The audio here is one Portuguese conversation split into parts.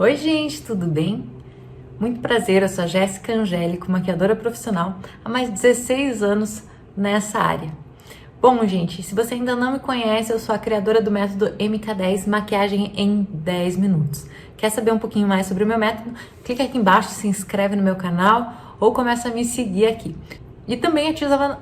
Oi gente, tudo bem? Muito prazer, eu sou a Jéssica Angélico, maquiadora profissional há mais de 16 anos nessa área. Bom gente, se você ainda não me conhece, eu sou a criadora do método MK10, Maquiagem em 10 minutos. Quer saber um pouquinho mais sobre o meu método? Clica aqui embaixo, se inscreve no meu canal ou começa a me seguir aqui. E também ativa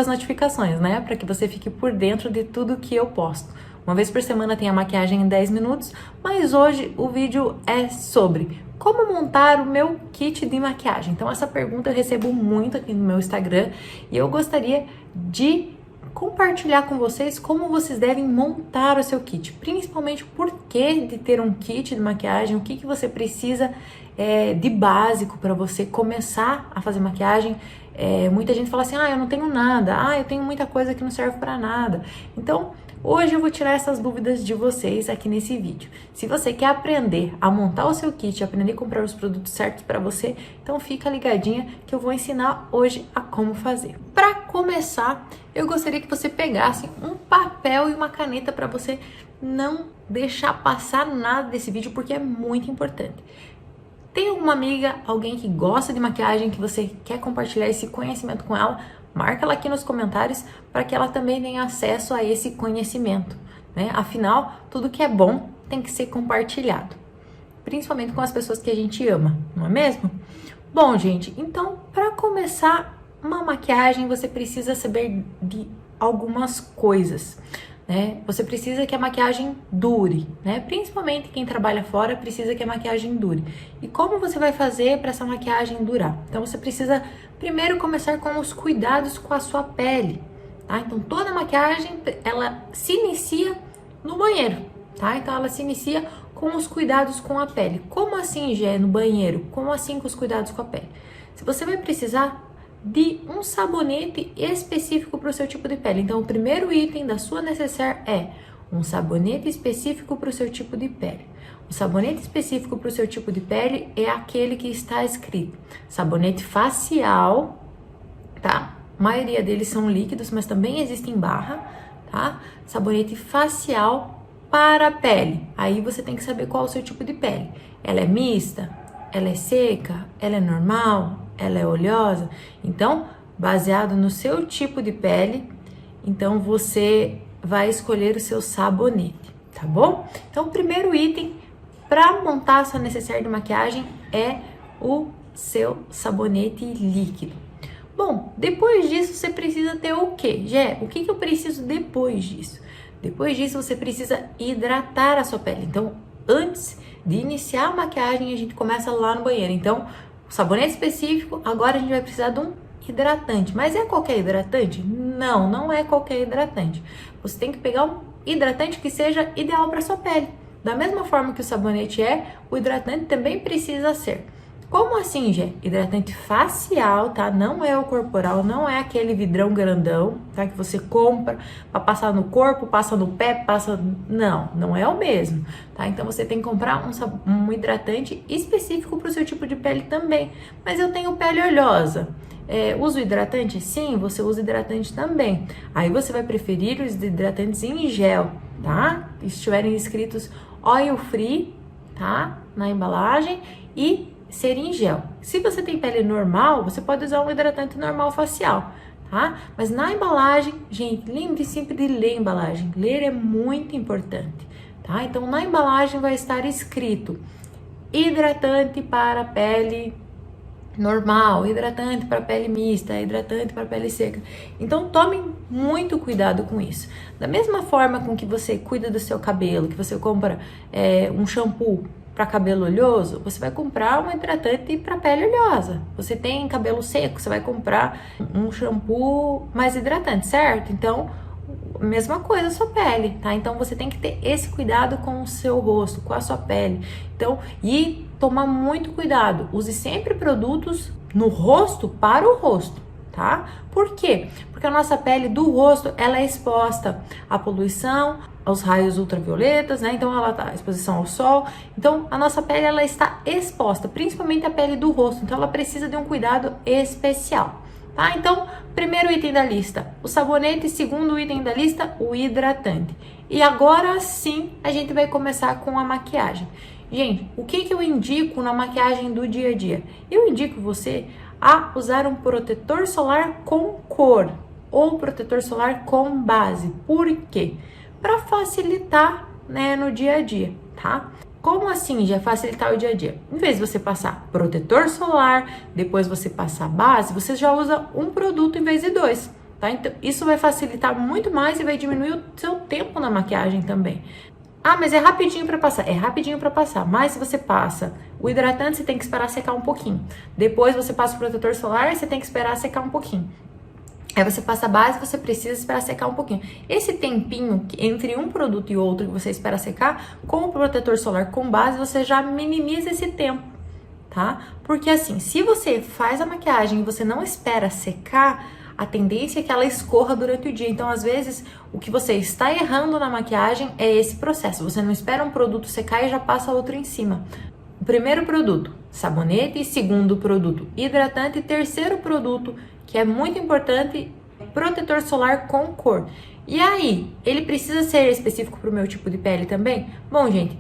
as notificações, né? Para que você fique por dentro de tudo que eu posto. Uma vez por semana tem a maquiagem em 10 minutos, mas hoje o vídeo é sobre como montar o meu kit de maquiagem. Então essa pergunta eu recebo muito aqui no meu Instagram e eu gostaria de compartilhar com vocês como vocês devem montar o seu kit, principalmente por que de ter um kit de maquiagem, o que você precisa de básico para você começar a fazer maquiagem. Muita gente fala assim, eu não tenho nada, eu tenho muita coisa que não serve para nada. Então, hoje eu vou tirar essas dúvidas de vocês aqui nesse vídeo. Se você quer aprender a montar o seu kit, aprender a comprar os produtos certos para você, então fica ligadinha que eu vou ensinar hoje a como fazer. Para começar, eu gostaria que você pegasse um papel e uma caneta para você não deixar passar nada desse vídeo, porque é muito importante. Tem alguma amiga, alguém que gosta de maquiagem, que você quer compartilhar esse conhecimento com ela? Marca ela aqui nos comentários para que ela também tenha acesso a esse conhecimento, né? Afinal, tudo que é bom tem que ser compartilhado, principalmente com as pessoas que a gente ama, não é mesmo? Bom, gente, então, para começar uma maquiagem, você precisa saber de algumas coisas, né? Você precisa que a maquiagem dure, né? Principalmente quem trabalha fora precisa que a maquiagem dure. E como você vai fazer para essa maquiagem durar? Então você precisa primeiro começar com os cuidados com a sua pele, tá? Então toda maquiagem ela se inicia no banheiro, tá? Então ela se inicia com os cuidados com a pele. Como assim, Gé, no banheiro? Como assim com os cuidados com a pele? Se você vai precisar de um sabonete específico para o seu tipo de pele. Então, o primeiro item da sua necessaire é um sabonete específico para o seu tipo de pele. O sabonete específico para o seu tipo de pele é aquele que está escrito sabonete facial, tá? A maioria deles são líquidos, mas também existem em barra, tá? Sabonete facial para a pele. Aí você tem que saber qual é o seu tipo de pele. Ela é mista? Ela é seca? Ela é normal? Ela é oleosa? Então, baseado no seu tipo de pele, então você vai escolher o seu sabonete, tá bom? Então, o primeiro item para montar a sua necessaire de maquiagem é o seu sabonete líquido. Bom, depois disso você precisa ter o quê? Gé, o que eu preciso depois disso? Depois disso você precisa hidratar a sua pele. Então, antes de iniciar a maquiagem, a gente começa lá no banheiro. Então, o sabonete específico, agora a gente vai precisar de um hidratante. Mas é qualquer hidratante? Não, não é qualquer hidratante. Você tem que pegar um hidratante que seja ideal para sua pele. Da mesma forma que o sabonete o hidratante também precisa ser. Como assim, Gé? Hidratante facial, tá? Não é o corporal, não é aquele vidrão grandão, tá? Que você compra para passar no corpo, passa no pé, passa... Não é o mesmo, tá? Então você tem que comprar um hidratante específico para o seu tipo de pele também. Mas eu tenho pele oleosa. Uso hidratante? Sim, você usa hidratante também. Aí você vai preferir os hidratantes em gel, tá? Que estiverem escritos oil free, tá? Na embalagem e ser em gel. Se você tem pele normal, você pode usar um hidratante normal facial, tá? Mas na embalagem, gente, lembre sempre de ler a embalagem. Ler é muito importante, tá? Então, na embalagem vai estar escrito hidratante para pele normal, hidratante para pele mista, hidratante para pele seca. Então, tomem muito cuidado com isso. Da mesma forma com que você cuida do seu cabelo, que você compra um shampoo para cabelo oleoso, você vai comprar um hidratante para pele oleosa. Você tem cabelo seco, você vai comprar um shampoo mais hidratante, certo? Então, mesma coisa a sua pele, tá? Então, você tem que ter esse cuidado com o seu rosto, com a sua pele. Então, e tomar muito cuidado. Use sempre produtos no rosto para o rosto, tá? Por quê? Porque a nossa pele do rosto, ela é exposta à poluição, aos raios ultravioletas, né? Então ela tá à exposição ao sol. Então a nossa pele ela está exposta, principalmente a pele do rosto. Então ela precisa de um cuidado especial, tá? Então, primeiro item da lista, o sabonete, segundo item da lista, o hidratante. E agora sim, a gente vai começar com a maquiagem. Gente, o que eu indico na maquiagem do dia a dia? Eu indico você a usar um protetor solar com cor ou protetor solar com base. Por quê? Para facilitar, né, no dia a dia, tá? Como assim já facilitar o dia a dia? Em vez de você passar protetor solar, depois você passar base, você já usa um produto em vez de dois, tá? Então, isso vai facilitar muito mais e vai diminuir o seu tempo na maquiagem também. Ah, mas é rapidinho para passar. É rapidinho para passar, mas se você passa o hidratante, você tem que esperar secar um pouquinho. Depois você passa o protetor solar, você tem que esperar secar um pouquinho. Aí você passa a base, você precisa esperar secar um pouquinho. Esse tempinho entre um produto e outro que você espera secar, com o protetor solar com base, você já minimiza esse tempo, tá? Porque assim, se você faz a maquiagem e você não espera secar, a tendência é que ela escorra durante o dia. Então, às vezes, o que você está errando na maquiagem é esse processo. Você não espera um produto secar e já passa outro em cima. O primeiro produto, sabonete. Segundo produto, hidratante. Terceiro produto, que é muito importante, protetor solar com cor. E aí, ele precisa ser específico para o meu tipo de pele também? Bom, gente,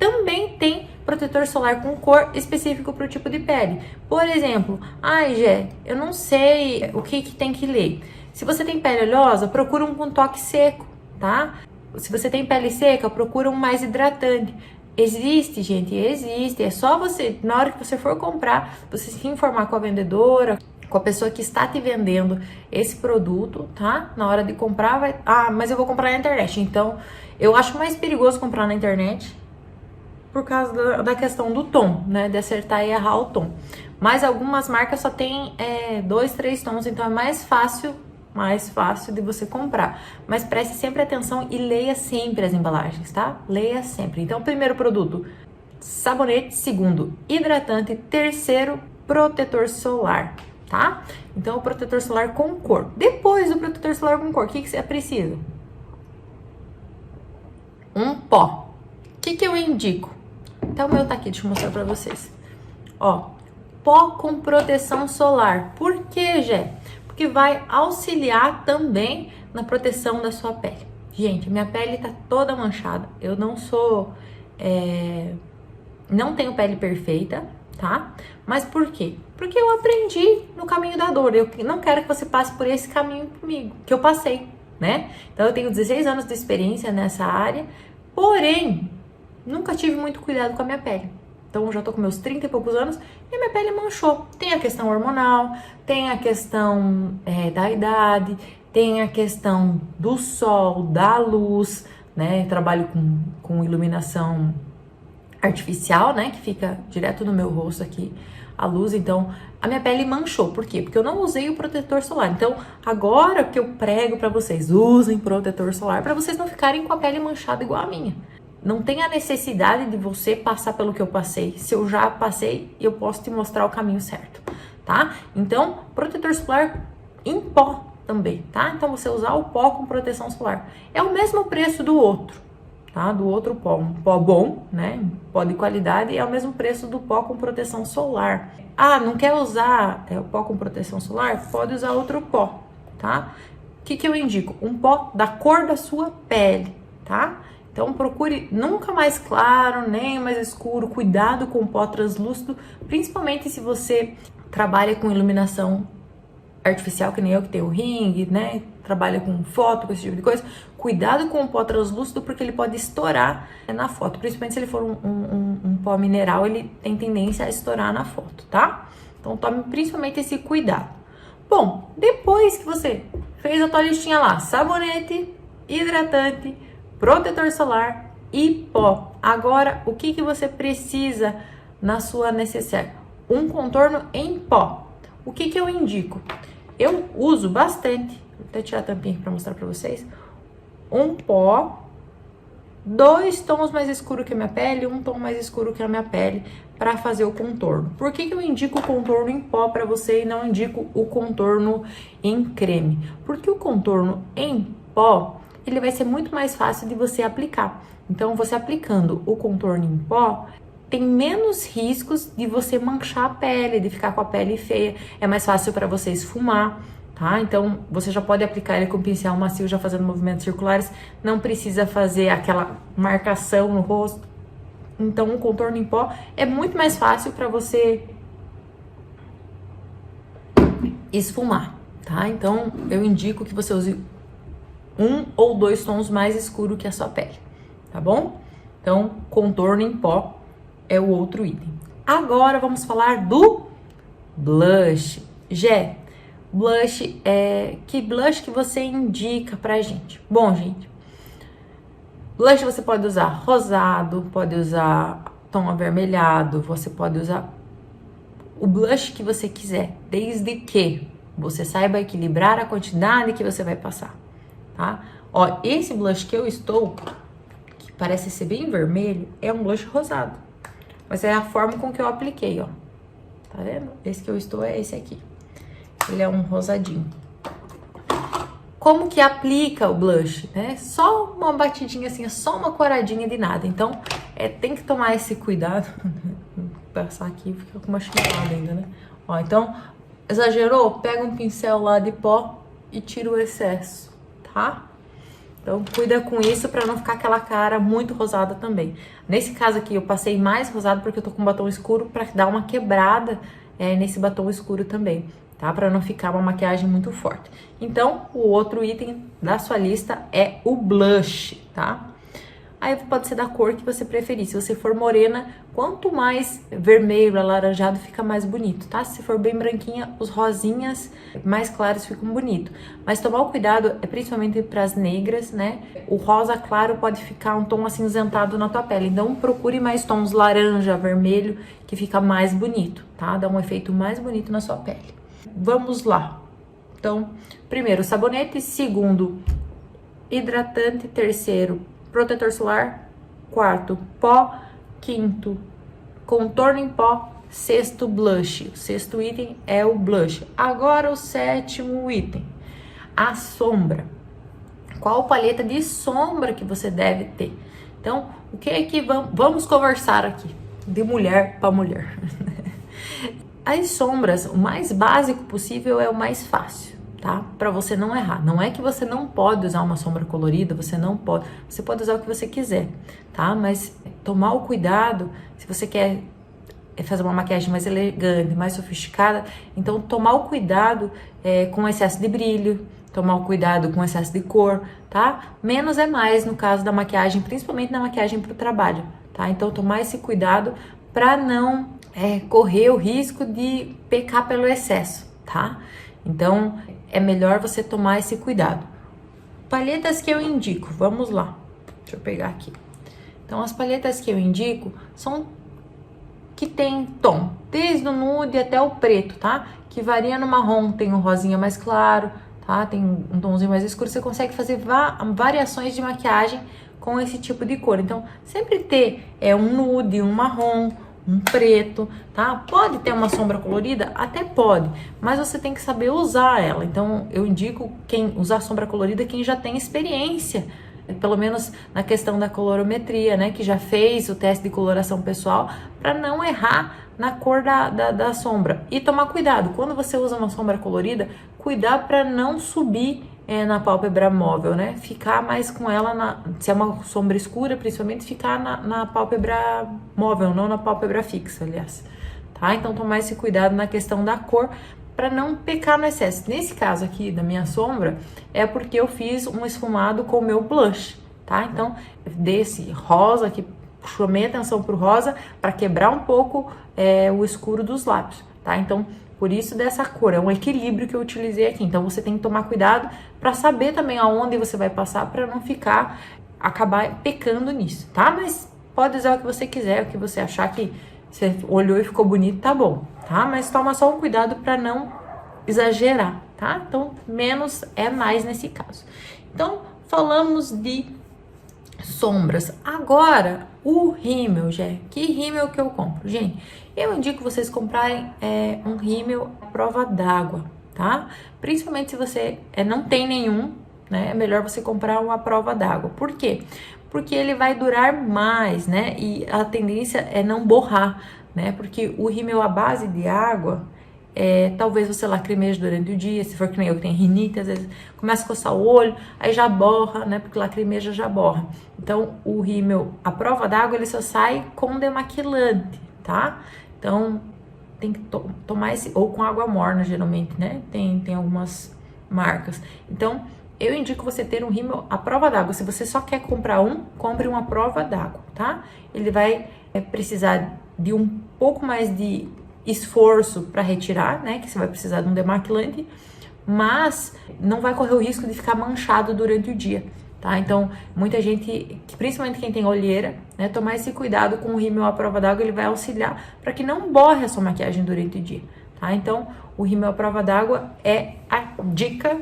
também tem protetor solar com cor específico para o tipo de pele. Por exemplo, ai, Gé, eu não sei o que tem que ler. Se você tem pele oleosa, procura um com toque seco, tá? Se você tem pele seca, procura um mais hidratante. Existe, gente, existe. É só você, na hora que você for comprar, você se informar com a vendedora, com a pessoa que está te vendendo esse produto, tá? Na hora de comprar, vai... Ah, mas eu vou comprar na internet. Então, eu acho mais perigoso comprar na internet por causa da questão do tom, né? De acertar e errar o tom. Mas algumas marcas só tem 2, 3 tons, então é mais fácil de você comprar. Mas preste sempre atenção e leia sempre as embalagens, tá? Leia sempre. Então, primeiro produto, sabonete. Segundo, hidratante. Terceiro, protetor solar, tá? Então, o protetor solar com cor. Depois do protetor solar com cor, o que você precisa? Um pó. O que eu indico? Até o meu tá aqui, deixa eu mostrar pra vocês. Ó, pó com proteção solar. Por quê, Gé? Porque vai auxiliar também na proteção da sua pele. Gente, minha pele tá toda manchada. Eu não sou... não tenho pele perfeita, tá? Mas por quê? Porque eu aprendi no caminho da dor. Eu não quero que você passe por esse caminho comigo, que eu passei, né? Então, eu tenho 16 anos de experiência nessa área, porém, nunca tive muito cuidado com a minha pele. Então, já tô com meus 30 e poucos anos e a minha pele manchou. Tem a questão hormonal, tem a questão da idade, tem a questão do sol, da luz, né? Trabalho com iluminação artificial, né? Que fica direto no meu rosto aqui, a luz. Então, a minha pele manchou. Por quê? Porque eu não usei o protetor solar. Então, agora que eu prego pra vocês, usem protetor solar pra vocês não ficarem com a pele manchada igual a minha. Não tem a necessidade de você passar pelo que eu passei. Se eu já passei, eu posso te mostrar o caminho certo, tá? Então, protetor solar em pó também, tá? Então, você usar o pó com proteção solar. É o mesmo preço do outro, tá? Do outro pó. Um pó bom, né? Pó de qualidade, é o mesmo preço do pó com proteção solar. Ah, não quer usar o pó com proteção solar? Pode usar outro pó, tá? O que eu indico? Um pó da cor da sua pele, tá? Então, procure nunca mais claro, nem mais escuro. Cuidado com o pó translúcido, principalmente se você trabalha com iluminação artificial, que nem eu, que tem o ring, né? Trabalha com foto, com esse tipo de coisa. Cuidado com o pó translúcido, porque ele pode estourar na foto. Principalmente se ele for um pó mineral, ele tem tendência a estourar na foto, tá? Então, tome principalmente esse cuidado. Bom, depois que você fez a tua listinha lá, sabonete, hidratante, protetor solar e pó. Agora, o que você precisa na sua necessaire? Um contorno em pó. O que eu indico? Eu uso bastante, vou até tirar a tampinha aqui para mostrar para vocês, um pó, 2 tons mais escuros que a minha pele, 1 tom mais escuro que a minha pele, para fazer o contorno. Por que eu indico o contorno em pó para você e não indico o contorno em creme? Porque o contorno em pó, ele vai ser muito mais fácil de você aplicar. Então, você aplicando o contorno em pó, tem menos riscos de você manchar a pele, de ficar com a pele feia. É mais fácil para você esfumar, tá? Então, você já pode aplicar ele com pincel macio, já fazendo movimentos circulares. Não precisa fazer aquela marcação no rosto. Então o contorno em pó é muito mais fácil para você esfumar, tá? Então eu indico que você use 1 ou 2 tons mais escuro que a sua pele, tá bom? Então contorno em pó é o outro item. Agora vamos falar do blush. Gé, blush que blush que você indica pra gente? Bom, gente, blush você pode usar rosado, pode usar tom avermelhado, você pode usar o blush que você quiser, desde que você saiba equilibrar a quantidade que você vai passar, tá? Ó, esse blush que eu estou, que parece ser bem vermelho, é um blush rosado, mas é a forma com que eu apliquei, ó. Tá vendo? Esse que eu estou é esse aqui. Ele é um rosadinho. Como que aplica o blush, né? Só uma batidinha assim, é só uma coradinha de nada. Então, tem que tomar esse cuidado. Passar aqui, fica com uma chinelada ainda, né? Ó, então, exagerou? Pega um pincel lá de pó e tira o excesso, tá? Então, cuida com isso pra não ficar aquela cara muito rosada também. Nesse caso aqui, eu passei mais rosado porque eu tô com batom escuro pra dar uma quebrada nesse batom escuro também, tá? Pra não ficar uma maquiagem muito forte. Então, o outro item da sua lista é o blush, tá? Aí pode ser da cor que você preferir. Se você for morena, quanto mais vermelho, alaranjado, fica mais bonito, tá? Se for bem branquinha, os rosinhas mais claros ficam bonitos. Mas tomar o cuidado principalmente para as negras, né? O rosa claro pode ficar um tom acinzentado na tua pele. Então procure mais tons laranja, vermelho, que fica mais bonito, tá? Dá um efeito mais bonito na sua pele. Vamos lá. Então, primeiro, sabonete. Segundo, hidratante. Terceiro, protetor solar. Quarto, pó. Quinto, contorno em pó. Sexto, blush. O sexto item é o blush. Agora o sétimo item, a sombra. Qual paleta de sombra que você deve ter? Então, o que é que vamos conversar aqui? De mulher para mulher. As sombras, o mais básico possível é o mais fácil, tá? Para você não errar. Não é que você não pode usar uma sombra colorida, você não pode. Você pode usar o que você quiser, tá? Mas tomar o cuidado, se você quer fazer uma maquiagem mais elegante, mais sofisticada, então tomar o cuidado com excesso de brilho, tomar o cuidado com excesso de cor, tá? Menos é mais no caso da maquiagem, principalmente na maquiagem para o trabalho, tá? Então tomar esse cuidado para não correr o risco de pecar pelo excesso, tá? Então, é melhor você tomar esse cuidado. Palhetas que eu indico, vamos lá. Deixa eu pegar aqui. Então, as palhetas que eu indico são que tem tom, desde o nude até o preto, tá? Que varia no marrom, tem um rosinha mais claro, tá? Tem um tomzinho mais escuro, você consegue fazer variações de maquiagem com esse tipo de cor. Então, sempre ter um nude, um marrom, um preto, tá? Pode ter uma sombra colorida? Até pode, mas você tem que saber usar ela. Então, eu indico quem usar sombra colorida, quem já tem experiência, pelo menos na questão da colorometria, né? Que já fez o teste de coloração pessoal, para não errar na cor da sombra. E tomar cuidado, quando você usa uma sombra colorida, cuidar para não subir na pálpebra móvel, né? Ficar mais com ela, se é uma sombra escura, principalmente ficar na pálpebra móvel, não na pálpebra fixa, aliás. Tá? Então, tomar esse cuidado na questão da cor, para não pecar no excesso. Nesse caso aqui da minha sombra, é porque eu fiz um esfumado com o meu blush, tá? Então, desse rosa, que chamei atenção pro rosa, para quebrar um pouco o escuro dos lábios, tá? Então, por isso dessa cor, é um equilíbrio que eu utilizei aqui. Então, você tem que tomar cuidado para saber também aonde você vai passar, para não acabar pecando nisso, tá? Mas pode usar o que você quiser, o que você achar que você olhou e ficou bonito, tá bom, tá? Mas toma só um cuidado para não exagerar, tá? Então, menos é mais nesse caso. Então, falamos de sombras. Agora, o rímel, que rímel que eu compro? Gente, eu indico vocês comprarem um rímel à prova d'água, tá? Principalmente se você não tem nenhum, né? É melhor você comprar uma prova d'água. Por quê? Porque ele vai durar mais, né? E a tendência é não borrar, né? Porque o rímel à base de água, talvez você lacrimeje durante o dia, se for que nem eu que tenho rinite, às vezes começa a coçar o olho, aí já borra, né? Porque lacrimeja já borra. Então, o rímel, a prova d'água, ele só sai com demaquilante, tá? Então, tem que tomar esse, ou com água morna, geralmente, né? Tem algumas marcas. Então, eu indico você ter um rímel à prova d'água. Se você só quer comprar compre uma prova d'água, tá? Ele vai precisar de um pouco mais de esforço para retirar, né? Que você vai precisar de um demaquilante, mas não vai correr o risco de ficar manchado durante o dia, tá? Então, muita gente, principalmente quem tem olheira, né? Tomar esse cuidado com o rímel à prova d'água, ele vai auxiliar para que não borre a sua maquiagem durante o dia, tá? Então, o rímel à prova d'água é a dica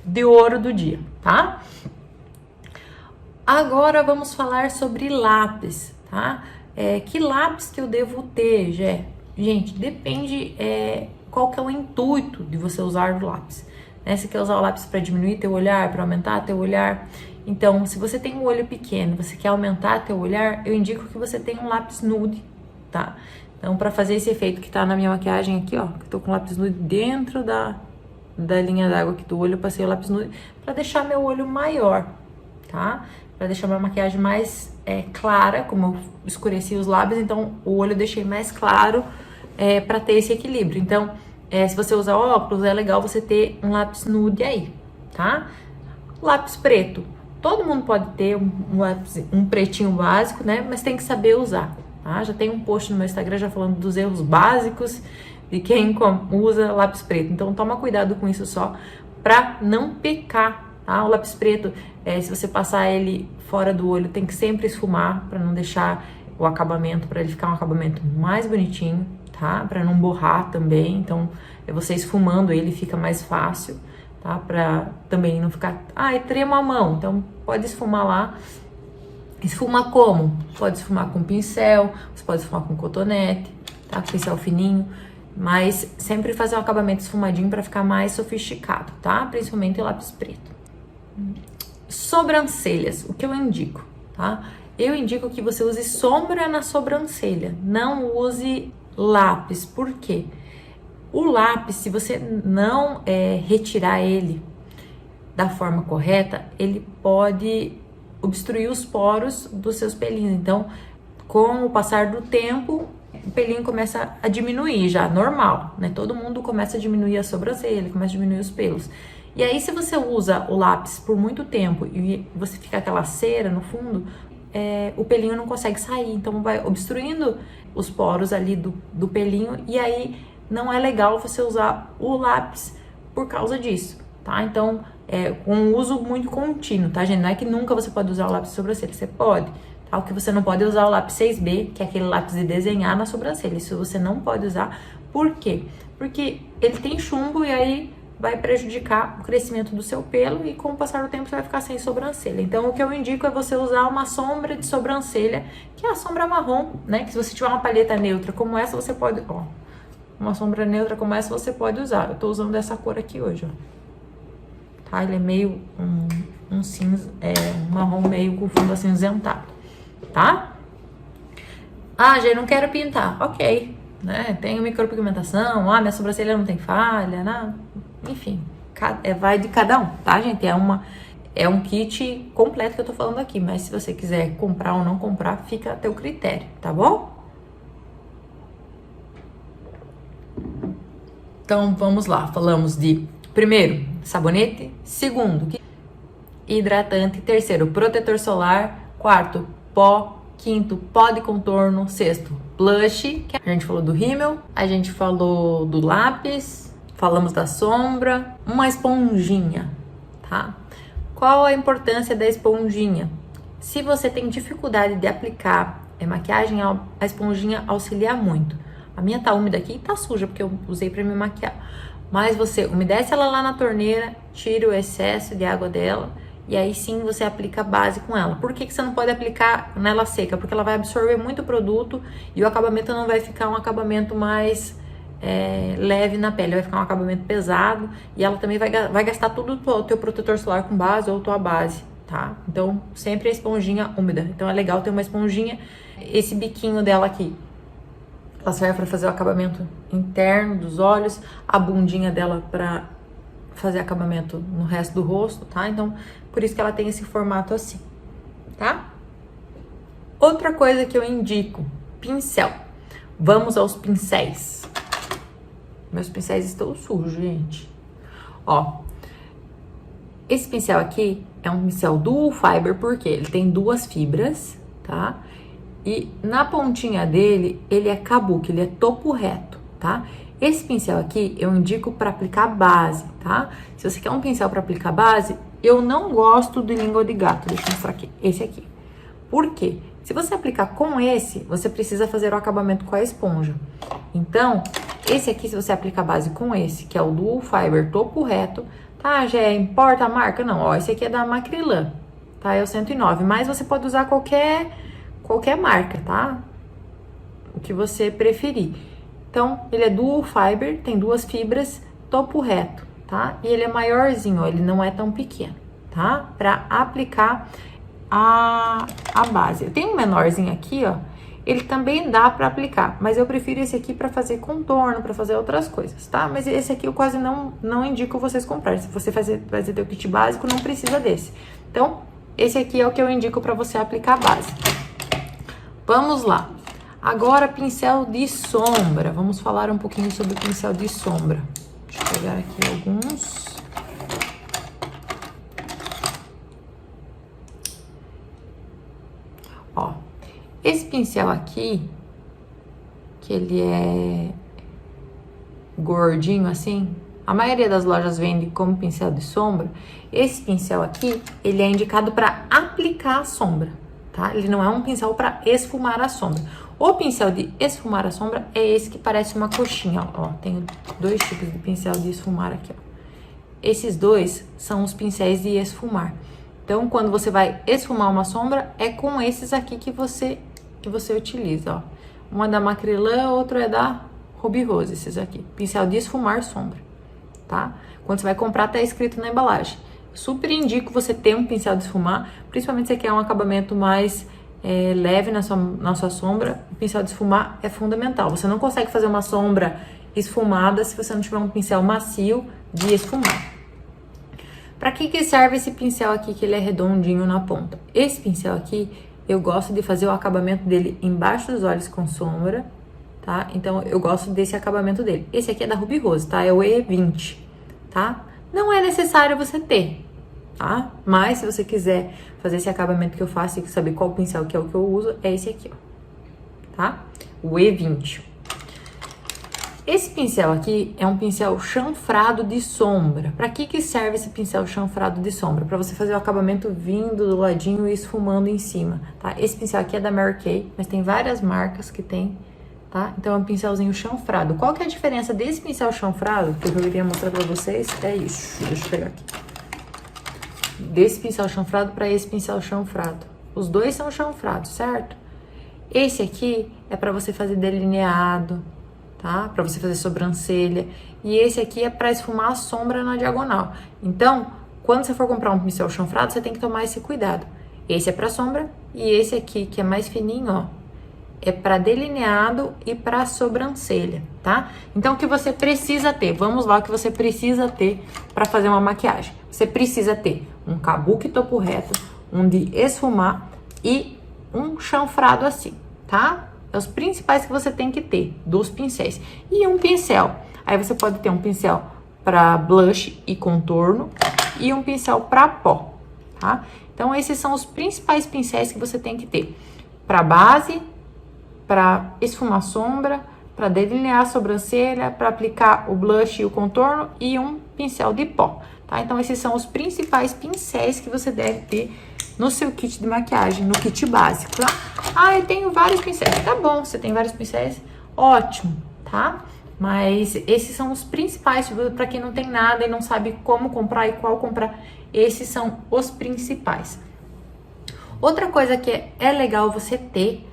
de ouro do dia, tá? Agora vamos falar sobre lápis, tá? Que lápis que eu devo ter, gente? Depende qual que é o intuito de você usar o lápis, né? Você quer usar o lápis para diminuir teu olhar, para aumentar teu olhar? Então, se você tem um olho pequeno, você quer aumentar teu olhar, eu indico que você tenha um lápis nude, tá? Então, para fazer esse efeito que tá na minha maquiagem aqui, ó, que eu tô com o lápis nude dentro da linha d'água aqui do olho, eu passei o lápis nude para deixar meu olho maior, tá? Para deixar minha maquiagem mais clara, como eu escureci os lábios, então o olho eu deixei mais claro para ter esse equilíbrio. Então, se você usar óculos, é legal você ter um lápis nude aí, tá? Lápis preto, todo mundo pode ter um pretinho básico, né? Mas tem que saber usar, tá? Já tem um post no meu Instagram já falando dos erros básicos de quem usa lápis preto. Então, toma cuidado com isso só, pra não pecar, tá? O lápis preto, se você passar ele fora do olho, tem que sempre esfumar, pra não deixar o acabamento, pra ele ficar um acabamento mais bonitinho, tá? Pra não borrar também. Então, você esfumando ele fica mais fácil, tá? Pra também não ficar, trema a mão. Então, pode esfumar lá. Esfuma como? Pode esfumar com pincel, você pode esfumar com cotonete, tá? Com pincel fininho. Mas sempre fazer um acabamento esfumadinho para ficar mais sofisticado, tá? Principalmente o lápis preto. Sobrancelhas, o que eu indico, tá? Eu indico que você use sombra na sobrancelha, não use lápis. Por quê? O lápis, se você não retirar ele da forma correta, ele pode obstruir os poros dos seus pelinhos. Então, com o passar do tempo, o pelinho começa a diminuir já, normal, né? Todo mundo começa a diminuir a sobrancelha, começa a diminuir os pelos. E aí, se você usa o lápis por muito tempo e você fica aquela cera no fundo, o pelinho não consegue sair. Então, vai obstruindo os poros ali do pelinho. E aí, não é legal você usar o lápis por causa disso, tá? Então, com um uso muito contínuo, tá, gente? Não é que nunca você pode usar o lápis de sobrancelha, você pode. O que você não pode usar o lápis 6B, que é aquele lápis de desenhar na sobrancelha. Isso você não pode usar. Por quê? Porque ele tem chumbo e aí vai prejudicar o crescimento do seu pelo e com o passar do tempo você vai ficar sem sobrancelha. Então, o que eu indico é você usar uma sombra de sobrancelha, que é a sombra marrom, né? Que se você tiver uma palheta neutra como essa, você pode... Ó, uma sombra neutra como essa você pode usar. Eu tô usando essa cor aqui hoje, ó. Tá? Ele é meio um cinza, um marrom meio com fundo acinzentado. Tá? Eu não quero pintar. Ok, né? Tenho micropigmentação, minha sobrancelha não tem falha, né? Enfim, vai de cada um, tá, gente? É um kit completo que eu tô falando aqui, mas se você quiser comprar ou não comprar, fica a teu critério, tá bom? Então, vamos lá. Falamos de, primeiro, sabonete. Segundo, hidratante. Terceiro, protetor solar. Quarto, pó. Quinto, pó de contorno. Sexto, blush. A gente falou do rímel, a gente falou do lápis, falamos da sombra. Uma esponjinha, tá? Qual a importância da esponjinha? Se você tem dificuldade de aplicar maquiagem, a esponjinha auxilia muito. A minha tá úmida aqui e tá suja, porque eu usei pra me maquiar. Mas você umedece ela lá na torneira, tira o excesso de água dela, e aí sim você aplica a base com ela. Por que você não pode aplicar nela seca? Porque ela vai absorver muito produto e o acabamento não vai ficar um acabamento mais leve na pele, vai ficar um acabamento pesado e ela também vai gastar tudo o teu protetor solar com base ou tua base, tá? Então, sempre a esponjinha úmida. Então, é legal ter uma esponjinha, esse biquinho dela aqui. Ela serve para fazer o acabamento interno dos olhos, a bundinha dela para fazer acabamento no resto do rosto, tá? Então, por isso que ela tem esse formato assim, tá? Outra coisa que eu indico, pincel. Vamos aos pincéis. Meus pincéis estão sujos, gente. Ó, esse pincel aqui é um pincel dual fiber, porque ele tem 2 fibras, tá? E na pontinha dele, ele é kabuki, ele é topo reto, tá? Esse pincel aqui eu indico para aplicar base, tá? Se você quer um pincel para aplicar base, eu não gosto de língua de gato. Deixa eu mostrar aqui, esse aqui. Por quê? Se você aplicar com esse, você precisa fazer o acabamento com a esponja. Então, esse aqui, se você aplicar base com esse, que é o Dual Fiber topo reto, tá? Já importa a marca? Não, ó, esse aqui é da Macrylan, tá? É o 109, mas você pode usar qualquer marca, tá? O que você preferir. Então, ele é Dual Fiber, tem 2 fibras, topo reto, tá? E ele é maiorzinho, ó, ele não é tão pequeno, tá? Pra aplicar a base. Eu tenho um menorzinho aqui, ó. Ele também dá pra aplicar, mas eu prefiro esse aqui pra fazer contorno, pra fazer outras coisas, tá? Mas esse aqui eu quase não indico vocês comprarem. Se você fazer teu kit básico, não precisa desse. Então, esse aqui é o que eu indico pra você aplicar a base. Vamos lá. Agora, pincel de sombra. Vamos falar um pouquinho sobre o pincel de sombra. Deixa eu pegar aqui alguns. Ó, esse pincel aqui, que ele é gordinho assim, a maioria das lojas vende como pincel de sombra. Esse pincel aqui, ele é indicado para aplicar a sombra, tá? Ele não é um pincel para esfumar a sombra. O pincel de esfumar a sombra é esse que parece uma coxinha, ó. Tenho 2 tipos de pincel de esfumar aqui, ó. Esses 2 são os pincéis de esfumar. Então, quando você vai esfumar uma sombra, é com esses aqui que você utiliza, ó. Uma é da Macrylan, outro é da Ruby Rose, esses aqui. Pincel de esfumar sombra, tá? Quando você vai comprar, tá escrito na embalagem. Super indico você ter um pincel de esfumar, principalmente se você quer um acabamento mais leve na sua sombra. O pincel de esfumar é fundamental. Você não consegue fazer uma sombra esfumada se você não tiver um pincel macio de esfumar. Para que serve esse pincel aqui, que ele é redondinho na ponta? Esse pincel aqui, eu gosto de fazer o acabamento dele embaixo dos olhos com sombra, tá? Então, eu gosto desse acabamento dele. Esse aqui é da Ruby Rose, tá? É o E20, tá? Não é necessário você ter, tá? Mas, se você quiser fazer esse acabamento que eu faço e saber qual pincel que é o que eu uso, é esse aqui, ó, tá? O E20. Esse pincel aqui é um pincel chanfrado de sombra. Para que serve esse pincel chanfrado de sombra? Para você fazer o acabamento vindo do ladinho e esfumando em cima, tá? Esse pincel aqui é da Mary Kay, mas tem várias marcas que tem, tá? Então é um pincelzinho chanfrado. Qual que é a diferença desse pincel chanfrado, que eu queria mostrar para vocês? É isso. Deixa eu pegar aqui. Desse pincel chanfrado para esse pincel chanfrado. Os dois são chanfrados, certo? Esse aqui é para você fazer delineado, tá? Para você fazer sobrancelha. E esse aqui é para esfumar a sombra na diagonal. Então, quando você for comprar um pincel chanfrado, você tem que tomar esse cuidado. Esse é para sombra e esse aqui, que é mais fininho, ó, é para delineado e para sobrancelha, tá? Então, o que você precisa ter? Vamos lá, o que você precisa ter para fazer uma maquiagem. Você precisa ter um kabuki topo reto, um de esfumar e um chanfrado assim, tá? É os principais que você tem que ter dos pincéis. E um pincel. Aí você pode ter um pincel para blush e contorno e um pincel para pó, tá? Então, esses são os principais pincéis que você tem que ter. Para base, para esfumar sombra, para delinear a sobrancelha, para aplicar o blush e o contorno e um pincel de pó, tá? Então, esses são os principais pincéis que você deve ter no seu kit de maquiagem, no kit básico, tá? Ah, eu tenho vários pincéis. Tá bom, você tem vários pincéis, ótimo, tá? Mas esses são os principais, para quem não tem nada e não sabe como comprar e qual comprar, esses são os principais. Outra coisa que é legal você ter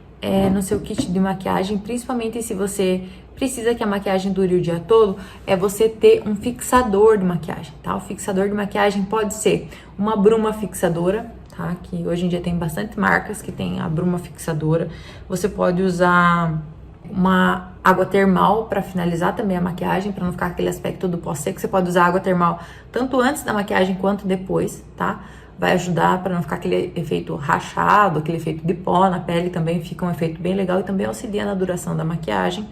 no seu kit de maquiagem, principalmente se você precisa que a maquiagem dure o dia todo, é você ter um fixador de maquiagem, tá? O fixador de maquiagem pode ser uma bruma fixadora, tá? Que hoje em dia tem bastante marcas que tem a bruma fixadora. Você pode usar uma água termal para finalizar também a maquiagem, para não ficar aquele aspecto do pó seco. Você pode usar água termal tanto antes da maquiagem quanto depois, tá? Vai ajudar para não ficar aquele efeito rachado, aquele efeito de pó na pele, também fica um efeito bem legal e também auxilia na duração da maquiagem.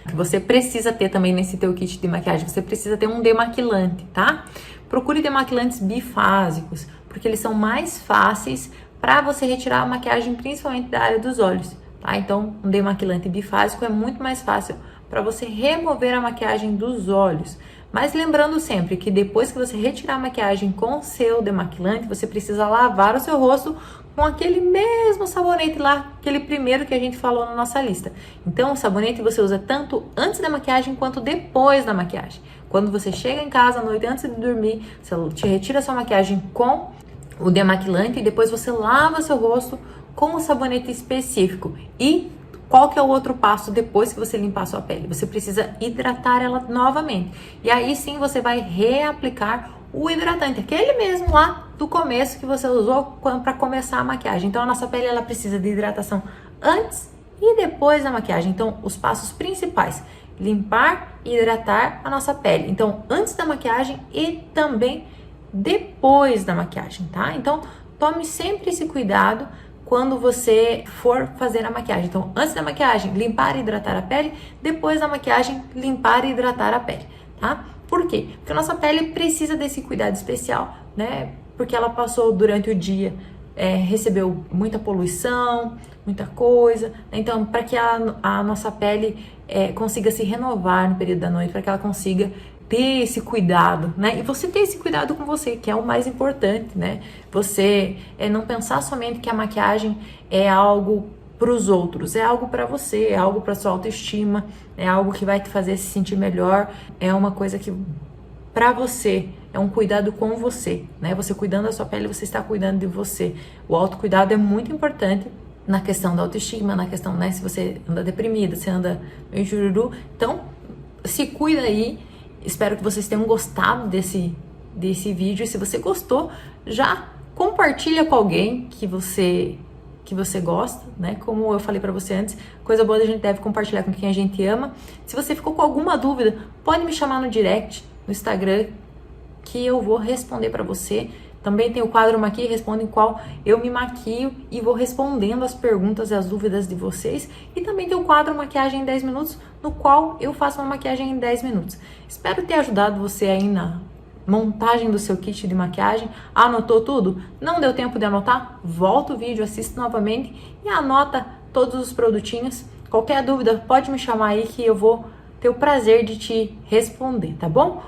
Que você precisa ter também nesse teu kit de maquiagem, você precisa ter um demaquilante, tá? Procure demaquilantes bifásicos, porque eles são mais fáceis para você retirar a maquiagem, principalmente da área dos olhos, tá? Então, um demaquilante bifásico é muito mais fácil para você remover a maquiagem dos olhos. Mas lembrando sempre que depois que você retirar a maquiagem com o seu demaquilante, você precisa lavar o seu rosto com aquele mesmo sabonete lá, aquele primeiro que a gente falou na nossa lista. Então, o sabonete você usa tanto antes da maquiagem quanto depois da maquiagem. Quando você chega em casa à noite, antes de dormir, você te retira a sua maquiagem com o demaquilante e depois você lava seu rosto com o sabonete específico. E qual que é o outro passo depois que você limpar a sua pele? Você precisa hidratar ela novamente. E aí sim você vai reaplicar o hidratante, aquele mesmo lá do começo que você usou para começar a maquiagem. Então a nossa pele ela precisa de hidratação antes e depois da maquiagem. Então os passos principais: limpar e hidratar a nossa pele. Então antes da maquiagem e também depois da maquiagem, tá? Então tome sempre esse cuidado quando você for fazer a maquiagem. Então, antes da maquiagem, limpar e hidratar a pele. Depois da maquiagem, limpar e hidratar a pele, tá? Por quê? Porque a nossa pele precisa desse cuidado especial, né? Porque ela passou durante o dia, recebeu muita poluição, muita coisa. Então, para que a nossa pele consiga se renovar no período da noite, para que ela consiga ter esse cuidado, né? E você ter esse cuidado com você, que é o mais importante, né? Você não pensar somente que a maquiagem é algo para os outros, é algo para você, é algo para sua autoestima, é algo que vai te fazer se sentir melhor, é uma coisa que para você, é um cuidado com você, né? Você cuidando da sua pele, você está cuidando de você. O autocuidado é muito importante na questão da autoestima, na questão, né? Se você anda deprimida, se anda meio jururu, então se cuida aí. Espero que vocês tenham gostado desse vídeo. E se você gostou, já compartilha com alguém que você gosta, né? Como eu falei pra você antes, coisa boa a gente deve compartilhar com quem a gente ama. Se você ficou com alguma dúvida, pode me chamar no direct, no Instagram, que eu vou responder pra você. Também tem o quadro Maquia e Responde, em qual eu me maquio e vou respondendo as perguntas e as dúvidas de vocês. E também tem o quadro Maquiagem em 10 minutos, no qual eu faço uma maquiagem em 10 minutos. Espero ter ajudado você aí na montagem do seu kit de maquiagem. Anotou tudo? Não deu tempo de anotar? Volta o vídeo, assiste novamente e anota todos os produtinhos. Qualquer dúvida, pode me chamar aí que eu vou ter o prazer de te responder, tá bom?